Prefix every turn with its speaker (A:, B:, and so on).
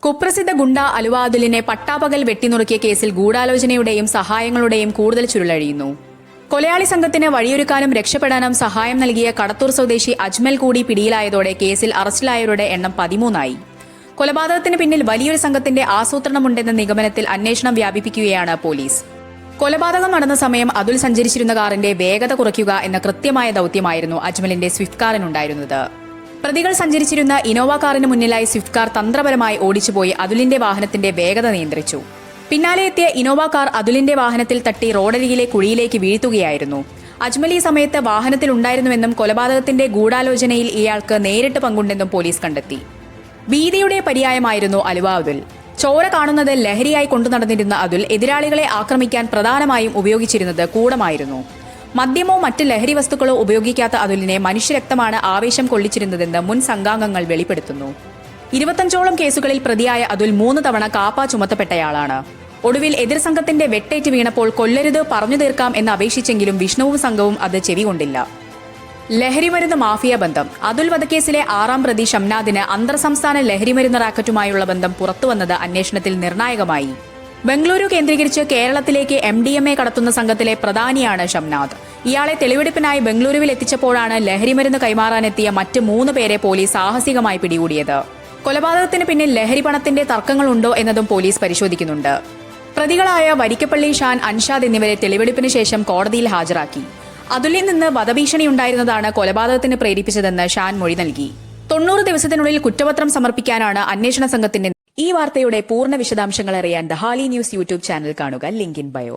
A: കുപ്രസിദ്ധ ഗുണ്ട അലുവ അതുലിനെ പട്ടാപകൽ വെട്ടിനുറുക്കിയ കേസിൽ ഗൂഢാലോചനയുടെയും സഹായങ്ങളുടെയും കൂടുതൽ ചുരുളഴിയുന്നു. കൊലയാളി സംഘത്തിന് വഴിയൊരുക്കാനും രക്ഷപ്പെടാനും സഹായം നൽകിയ കടത്തൂർ സ്വദേശി അജ്മൽ കൂടി പിടിയിലായതോടെ കേസിൽ അറസ്റ്റിലായവരുടെ എണ്ണം 13 കൊലപാതകത്തിന് പിന്നിൽ വലിയൊരു സംഘത്തിന്റെ ആസൂത്രണമുണ്ടെന്ന നിഗമനത്തിൽ അന്വേഷണം വ്യാപിപ്പിക്കുകയാണ് പോലീസ്. കൊലപാതകം നടന്ന സമയം അതുൽ സഞ്ചരിച്ചിരുന്ന കാറിന്റെ വേഗത കുറയ്ക്കുക എന്ന കൃത്യമായ ദൌത്യമായിരുന്നു അജ്മലിന്റെ സ്വിഫ്റ്റ് കാറിനുണ്ടായിരുന്നത്. പ്രതികൾ സഞ്ചരിച്ചിരുന്ന ഇനോവ കാറിന് മുന്നിലായി സ്വിഫ്റ്റ് കാർ തന്ത്രപരമായി ഓടിച്ചുപോയി അതുലിന്റെ വാഹനത്തിന്റെ വേഗത നിയന്ത്രിച്ചു. പിന്നാലെ എത്തിയ ഇനോവ കാർ അതുലിന്റെ വാഹനത്തിൽ തട്ടി റോഡരികിലെ കുഴിയിലേക്ക് വീഴ്ത്തുകയായിരുന്നു. അജ്മൽ ഈ സമയത്ത് വാഹനത്തിലുണ്ടായിരുന്നുവെന്നും കൊലപാതകത്തിന്റെ ഗൂഢാലോചനയിൽ ഇയാൾക്ക് നേരിട്ട് പങ്കുണ്ടെന്നും പോലീസ് കണ്ടെത്തി. ഭീതിയുടെ പര്യായമായിരുന്നു അലുവ അതുൽ. ചോര കാണുന്നത് ലഹരിയായി കൊണ്ടുനടന്നിരുന്ന അതുൽ എതിരാളികളെ ആക്രമിക്കാൻ പ്രധാനമായും ഉപയോഗിച്ചിരുന്നത് കൂടമായിരുന്നു. മദ്യമോ മറ്റ് ലഹരി വസ്തുക്കളോ ഉപയോഗിക്കാത്ത അതുലിനെ മനുഷ്യരക്തമാണ് ആവേശം കൊള്ളിച്ചിരുന്നതെന്ന് മുൻ സംഘാംഗങ്ങൾ വെളിപ്പെടുത്തുന്നു. 25ഓളം കേസുകളിൽ പ്രതിയായ അതുൽ 3 തവണ കാപ്പ ചുമത്തപ്പെട്ടയാളാണ്. ഒടുവിൽ എതിർ സംഘത്തിന്റെ വെട്ടേറ്റ് വീണപ്പോൾ കൊല്ലരുത് പറഞ്ഞു തീർക്കാം എന്ന് അപേക്ഷിച്ചെങ്കിലും വിഷ്ണുവും സംഘവും അത് ചെവികൊണ്ടില്ല. ലഹരിമരുന്ന് മാഫിയ ബന്ധം. അതുൽ വധക്കേസിലെ 6ാം പ്രതി ഷംനാദിന് അന്തർ സംസ്ഥാന ലഹരിമരുന്ന് റാക്കറ്റുമായുള്ള ബന്ധം പുറത്തുവന്നത് അന്വേഷണത്തിൽ നിർണായകമായി. ബംഗളൂരു കേന്ദ്രീകരിച്ച് കേരളത്തിലേക്ക് MDMA കടത്തുന്ന സംഘത്തിലെ പ്രധാനിയാണ് ഷംനാദ്. ഇയാളെ തെളിവെടുപ്പിനായി ബംഗളൂരുവിൽ എത്തിച്ചപ്പോഴാണ് ലഹരിമരുന്ന് കൈമാറാനെത്തിയ മറ്റ് 3 പേരെ പോലീസ് സാഹസികമായി പിടികൂടിയത്. കൊലപാതകത്തിന് പിന്നിൽ ലഹരി പണത്തിന്റെ തർക്കങ്ങളുണ്ടോ എന്നതും പോലീസ് പരിശോധിക്കുന്നുണ്ട്. പ്രതികളായ വരിക്കപ്പള്ളി ഷാൻ, അൻഷാദ് എന്നിവരെ തെളിവെടുപ്പിന് ശേഷം കോടതിയിൽ ഹാജരാക്കി. അതുലിൽ നിന്ന് വധഭീഷണിയുണ്ടായിരുന്നതാണ് കൊലപാതകത്തിന് പ്രേരിപ്പിച്ചതെന്ന് ഷാൻ മൊഴി നൽകി. 90 ദിവസത്തിനുള്ളിൽ കുറ്റപത്രം സമർപ്പിക്കാനാണ് അന്വേഷണ സംഘത്തിന്റെ. ഈ വാർത്തയുടെ പൂർണ്ണ വിശദാംശങ്ങൾ അറിയാൻ ദ ഹാലി ന്യൂസ് യൂട്യൂബ് ചാനൽ കാണുക. Link in bio.